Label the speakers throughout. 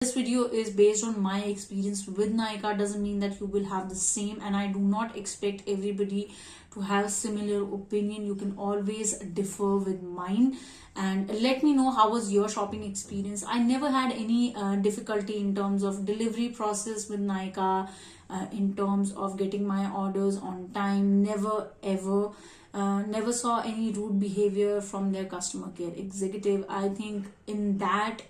Speaker 1: This video is based on my experience with Nykaa. Doesn't mean that you will have the same, and I do not expect everybody to have similar opinion. You can always differ with mine, and let me know how was your shopping experience. I never had any difficulty in terms of delivery process with Nykaa, in terms of getting my orders on time. Never ever. Never saw any rude behavior from their customer care executive. I think in that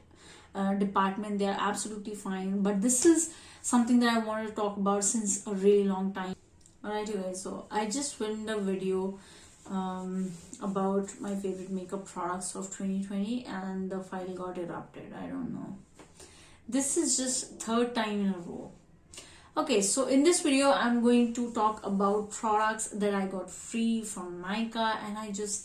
Speaker 1: department they are absolutely fine, but this is something that I wanted to talk about since a really long time. Alright, you guys, so I just filmed a video about my favorite makeup products of 2020 and the file got erupted. I don't know, this is just third time in a row. Okay, so in this video, I'm going to talk about products that I got free from Nykaa, and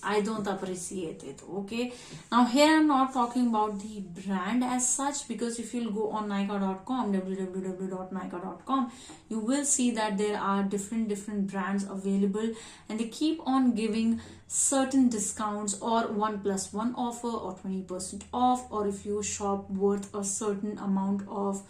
Speaker 1: I don't appreciate it. Okay, now here I'm not talking about the brand as such, because if you'll go on Nykaa.com, www.nykaa.com, you will see that there are different brands available, and they keep on giving certain discounts or 1+1 offer or 20% off, or if you shop worth a certain amount of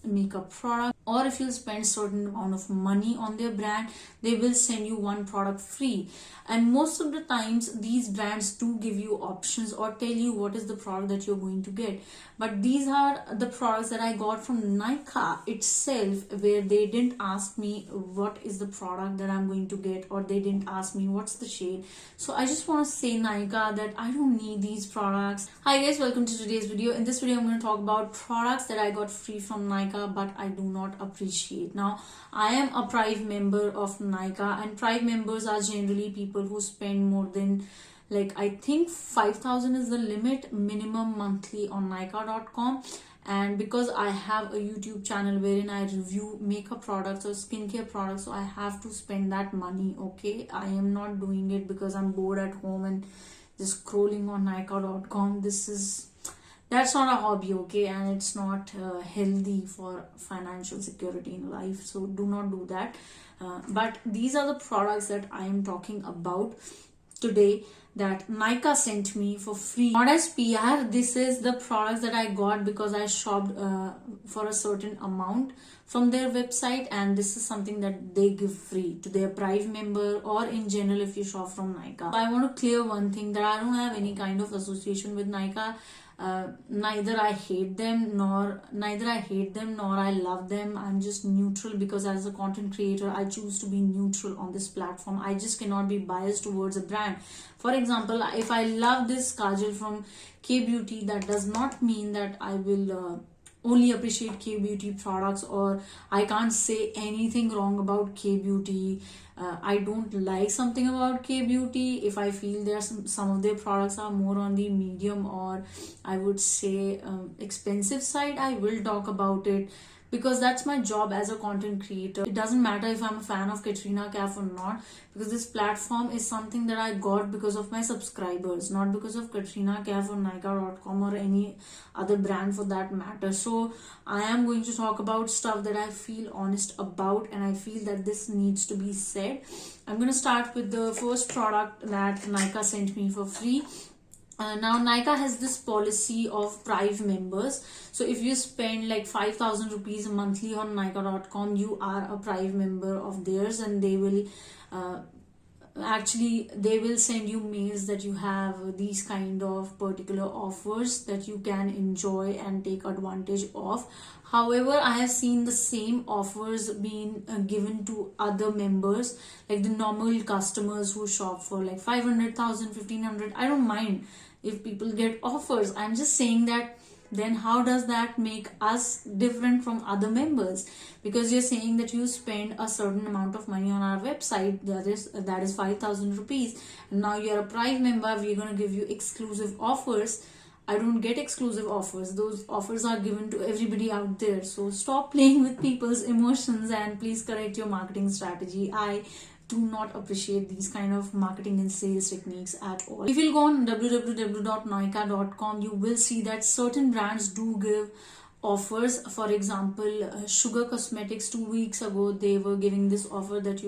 Speaker 1: makeup product, or if you spend certain amount of money on their brand, they will send you one product free. And most of the times these brands do give you options or tell you what is the product that you're going to get, but these are the products that I got from Nykaa itself, where they didn't ask me what is the product that I'm going to get, or they didn't ask me what's the shade. So I just want to say, Nykaa, that I don't need these products. Hi guys, welcome to today's video. In this video I'm going to talk about products that I got free from Nykaa but I do not appreciate. Now, I am a Prime member of Nykaa, and Prime members are generally people who spend more than, like, I think 5,000 is the limit minimum monthly on Nykaa.com. And because I have a YouTube channel wherein I review makeup products or skincare products, so I have to spend that money. Okay, I am not doing it because I'm bored at home and just scrolling on Nykaa.com. That's not a hobby, okay, and it's not healthy for financial security in life, so do not do that. But these are the products that I am talking about today that Nykaa sent me for free, not as PR. This is the products that I got because I shopped for a certain amount from their website, and this is something that they give free to their Prime member or in general if you shop from Nykaa. I want to clear one thing, that I don't have any kind of association with Nykaa. Neither I hate them nor I love them. I'm just neutral, because as a content creator I choose to be neutral on this platform. I just cannot be biased towards a brand. For example, if I love this kajal from K Beauty, that does not mean that I will only appreciate K Beauty products, or I can't say anything wrong about K Beauty. I don't like something about K Beauty. If I feel there's some of their products are more on the medium, or I would say expensive side, I will talk about it, because that's my job as a content creator. It doesn't matter if I'm a fan of Katrina Kaif or not, because this platform is something that I got because of my subscribers, not because of Katrina Kaif or Nykaa.com or any other brand for that matter. So I am going to talk about stuff that I feel honest about, and I feel that this needs to be said. I'm going to start with the first product that Nykaa sent me for free. Now Nykaa has this policy of Prime members. So if you spend like 5,000 rupees monthly on Nykaa.com, you are a Prime member of theirs, and they will they will send you mails that you have these kind of particular offers that you can enjoy and take advantage of. However, I have seen the same offers being given to other members, like the normal customers who shop for like 500,000, 1,500. I don't mind if people get offers. I'm just saying that then how does that make us different from other members? Because you're saying that you spend a certain amount of money on our website, that is 5,000 rupees, and now you're a Prime member, we're going to give you exclusive offers. I don't get exclusive offers. Those offers are given to everybody out there. So stop playing with people's emotions and please correct your marketing strategy. I do not appreciate these kind of marketing and sales techniques at all. If you go on www.nykaa.com, you will see that certain brands do give offers. For example, Sugar Cosmetics 2 weeks ago, they were giving this offer that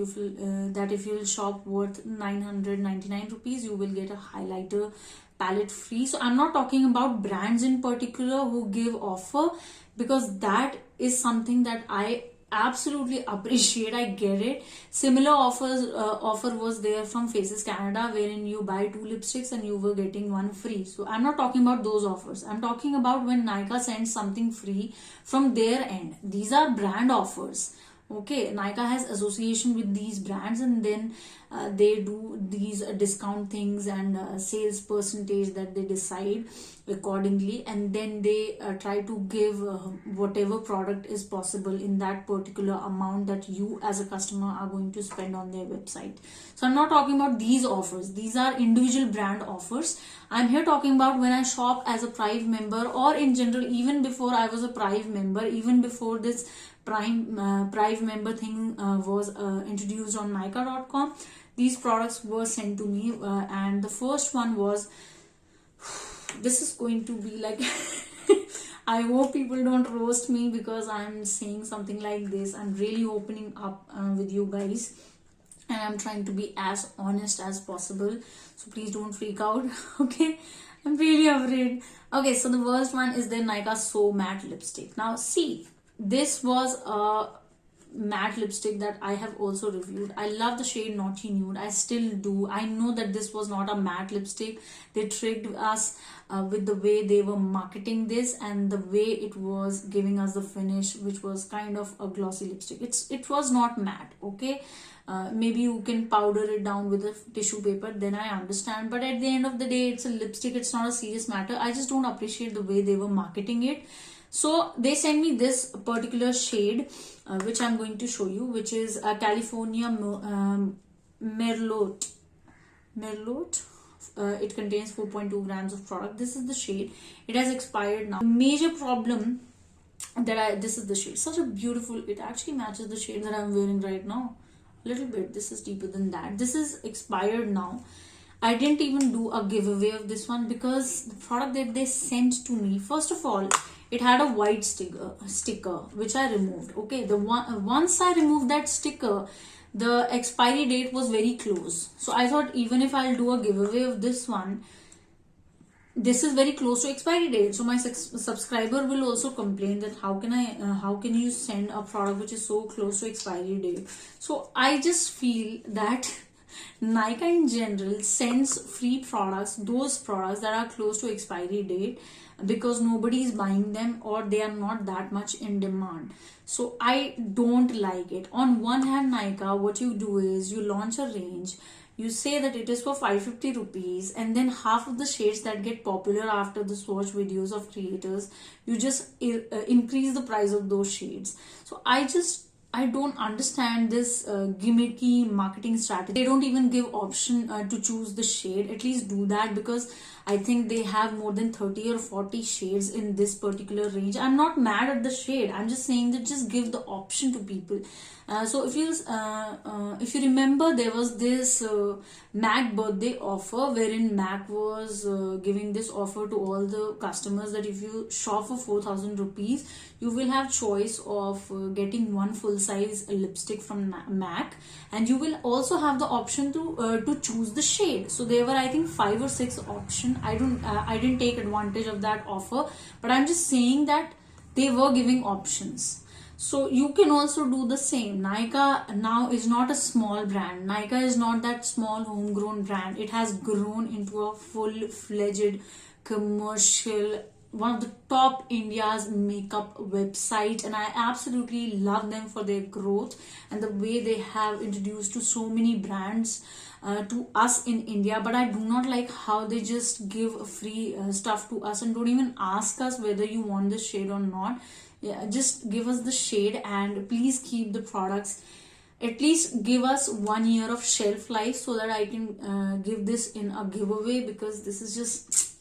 Speaker 1: that if you'll shop worth 999 rupees, you will get a highlighter palette free. So I'm not talking about brands in particular who give offer, because that is something that I absolutely appreciate. I get it. Similar offer was there from Faces Canada, wherein you buy 2 lipsticks and you were getting one free. So I'm not talking about those offers. I'm talking about when Nykaa sends something free from their end. These are brand offers. Okay, Nykaa has association with these brands, and then they do these discount things and sales percentage that they decide accordingly, and then they try to give whatever product is possible in that particular amount that you as a customer are going to spend on their website. So I'm not talking about these offers. These are individual brand offers. I'm here talking about when I shop as a Prime member, or in general, even before I was a Prime member, even before this Prime member thing was introduced on Nykaa.com. These products were sent to me, and the first one was, this is going to be like I hope people don't roast me because I'm saying something like this. I'm really opening up with you guys, and I'm trying to be as honest as possible, so please don't freak out. Okay, I'm really afraid. Okay, so the first one is the Nykaa So Matte lipstick. Now see, this was a matte lipstick that I have also reviewed. I love the shade Naughty Nude. I still do. I know that this was not a matte lipstick. They tricked us with the way they were marketing this and the way it was giving us the finish, which was kind of a glossy lipstick. It was not matte. Okay, maybe you can powder it down with a tissue paper, then I understand, but at the end of the day, it's a lipstick. It's not a serious matter. I just don't appreciate the way they were marketing it. So they sent me this particular shade, which I'm going to show you, which is a California Merlot. It contains 4.2 grams of product. This is the shade. It has expired now. The major problem this is the shade. Such a beautiful, it actually matches the shade that I'm wearing right now. A little bit. This is deeper than that. This is expired now. I didn't even do a giveaway of this one because the product that they sent to me, first of all, it had a white sticker which I removed. Okay, once I removed that sticker, the expiry date was very close. So I thought, even if I'll do a giveaway of this one, this is very close to expiry date, so my subscriber will also complain that how can you send a product which is so close to expiry date. So I just feel that Nykaa in general sends free products, those products that are close to expiry date, because nobody is buying them or they are not that much in demand. So I don't like it. On one hand, Nykaa, what you do is you launch a range, you say that it is for 550 rupees, and then half of the shades that get popular after the swatch videos of creators, you just increase the price of those shades. So I don't understand this gimmicky marketing strategy. They don't even give option to choose the shade. At least do that, because I think they have more than 30 or 40 shades in this particular range. I'm not mad at the shade. I'm just saying that just give the option to people. So if you remember, there was this MAC birthday offer wherein MAC was giving this offer to all the customers that if you shop for 4,000 rupees, you will have choice of getting one full size lipstick from MAC, and you will also have the option to choose the shade. So there were, I think, 5 or 6 options. I didn't take advantage of that offer, but I'm just saying that they were giving options. So you can also do the same. Nykaa now is not a small brand. Nykaa is not that small homegrown brand. It has grown into a full-fledged commercial, one of the top India's makeup website, and I absolutely love them for their growth and the way they have introduced to so many brands to us in India. But I do not like how they just give free stuff to us and don't even ask us whether you want this shade or not. Yeah, just give us the shade, and please keep the products. At least give us 1 year of shelf life so that I can give this in a giveaway, because this is just,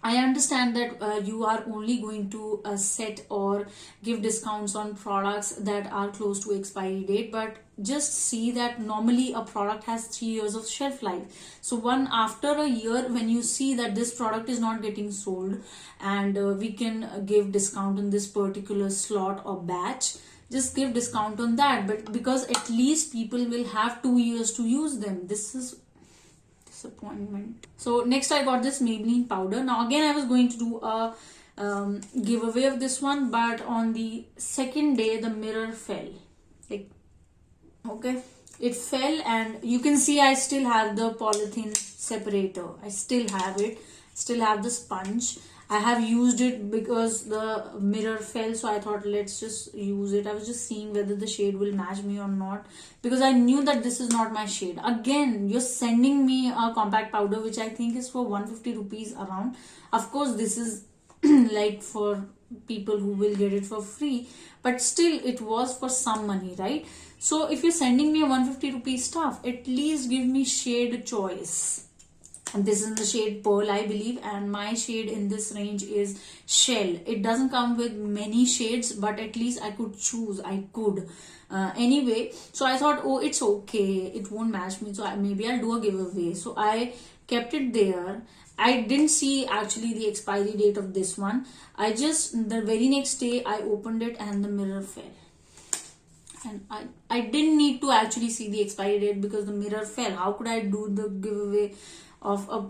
Speaker 1: I understand that you are only going to set or give discounts on products that are close to expiry date, but just see that normally a product has 3 years of shelf life. So, one after a year, when you see that this product is not getting sold and we can give discount on this particular slot or batch, just give discount on that. But because at least people will have 2 years to use them, this is disappointment. So next I got this Maybelline powder. Now again I was going to do a giveaway of this one, but on the second day the mirror fell. Like, okay, it fell, and you can see I still have the polythene separator. I still have it. Still have the sponge. I have used it because the mirror fell, so I thought let's just use it. I was just seeing whether the shade will match me or not, because I knew that this is not my shade. Again, you're sending me a compact powder which I think is for 150 rupees around. Of course, this is like for people who will get it for free, but still it was for some money, right? So if you're sending me a 150 rupee stuff, at least give me shade choice. And this is in the shade Pearl, I believe, and my shade in this range is Shell. It doesn't come with many shades, but at least I could choose. I could. Anyway, so I thought, oh, it's okay. It won't match me, so maybe I'll do a giveaway. So I kept it there. I didn't see actually the expiry date of this one. The very next day, I opened it and the mirror fell. And I didn't need to actually see the expiry date because the mirror fell. How could I do the giveaway of a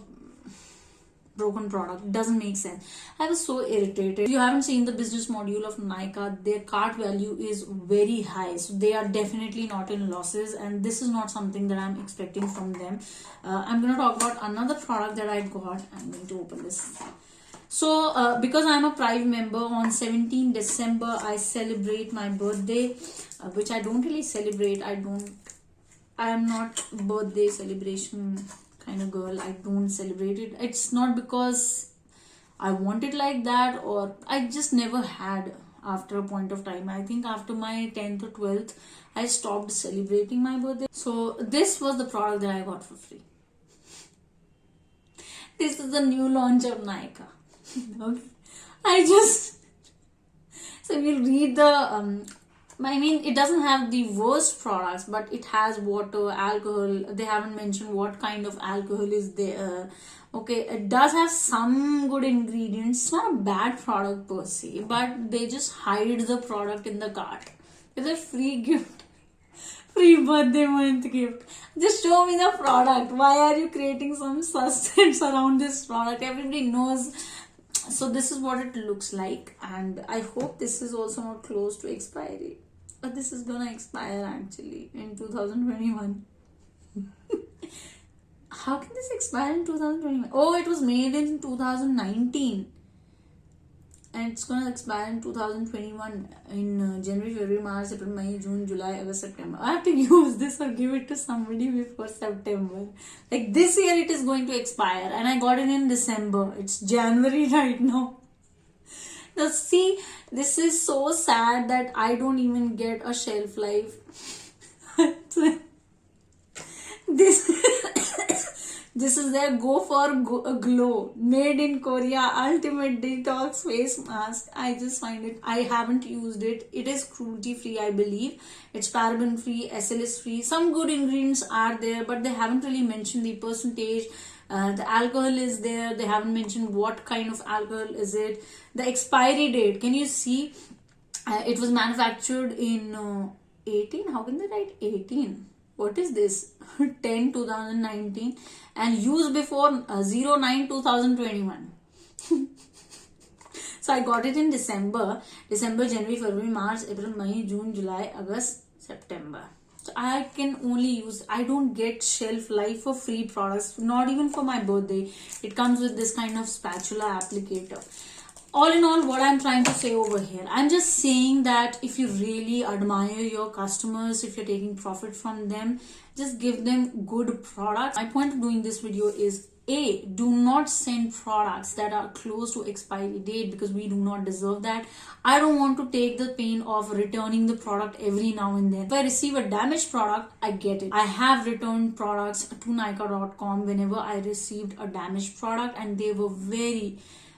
Speaker 1: broken product? Doesn't make sense. I was so irritated. If you haven't seen the business module of Nykaa, their cart value is very high, so they are definitely not in losses, and this is not something that I'm expecting from them. I'm going to talk about another product that I got. I'm going to open this. So because I'm a Prime member, on 17 December I celebrate my birthday, which I don't really celebrate. I am not birthday celebration kind of girl. I don't celebrate it. It's not because I want it like that, or I just never had after a point of time. I think after my 10th or 12th I stopped celebrating my birthday. So this was the product that I got for free. This is the new launch of Nykaa. Okay. So we'll read the I mean, it doesn't have the worst products, but it has water, alcohol. They haven't mentioned what kind of alcohol is there. Okay, it does have some good ingredients. It's not a bad product per se, but they just hide the product in the cart. It's a free gift. Free birthday month gift. Just show me the product. Why are you creating some suspense around this product? Everybody knows. So this is what it looks like, and I hope this is also not close to expiry. But this is gonna expire actually in 2021. How can this expire in 2021? Oh, it was made in 2019. And it's gonna expire in 2021 in January, February, March, April, May, June, July, August, September. I have to use this or give it to somebody before September. Like this year it is going to expire, and I got it in December. It's January right now. Now see, this is so sad that I don't even get a shelf life. This this is their Go for Glow, made in Korea, ultimate detox face mask. I just find it, I haven't used it. It is cruelty free, I believe. It's paraben free, SLS free. Some good ingredients are there, but they haven't really mentioned the percentage. The alcohol is there. They haven't mentioned what kind of alcohol is it. The expiry date, can you see? It was manufactured in 18. How can they write 18? What is this? 10 2019 and used before 09 2021. So I got it in December, January, February, March, April, May, June, July, August, September. So I can only use, I don't get shelf life for free products, not even for my birthday. It comes with this kind of spatula applicator. All in all, what I'm trying to say over here, I'm just saying that if you really admire your customers, if you're taking profit from them, just give them good products. My point of doing this video is A, do not send products that are close to expiry date, because we do not deserve that. I don't want to take the pain of returning the product every now and then. If I receive a damaged product, I get it. I have returned products to Nykaa.com whenever I received a damaged product, and they were very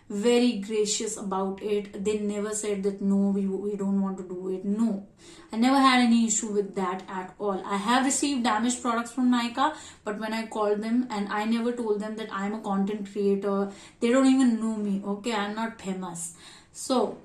Speaker 1: very gracious about it. They never said that no, we don't want to do it. No, I never had any issue with that at all. I have received damaged products from Nykaa, but when I called them, and I never told them that I'm a content creator, they don't even know me. Okay, I'm not famous. So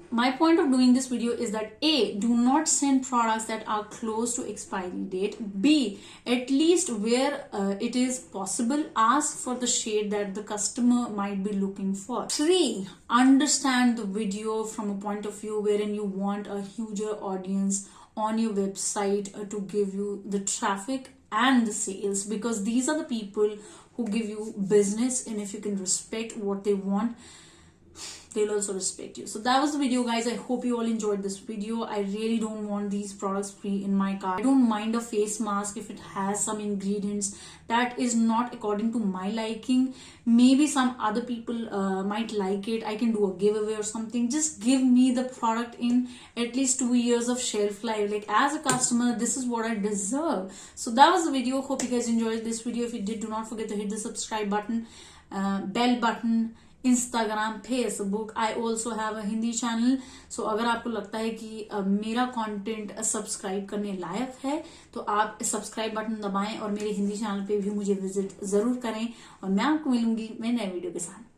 Speaker 1: my point of doing this video is that A, do not send products that are close to expiry date. B, at least where it is possible, ask for the shade that the customer might be looking for. 3, understand the video from a point of view wherein you want a huger audience on your website to give you the traffic and the sales, because these are the people who give you business, and if you can respect what they want, they'll also respect you. So that was the video, guys. I hope you all enjoyed this video. I really don't want these products free in my cart. I don't mind a face mask if it has some ingredients that is not according to my liking. Maybe some other people might like it. I can do a giveaway or something. Just give me the product in at least 2 years of shelf life. Like, as a customer, this is what I deserve. So that was the video. Hope you guys enjoyed this video. If you did, do not forget to hit the subscribe button, bell button, Instagram, Facebook. I also have a Hindi channel. So अगर आपको लगता है कि मेरा content subscribe करने लायक है तो आप सब्सक्राइब बटन दबाएं और मेरे हिंदी चैनल पे भी मुझे विजिट जरूर करें. और मैं आपको मिलूंगी मेरे नए वीडियो के साथ.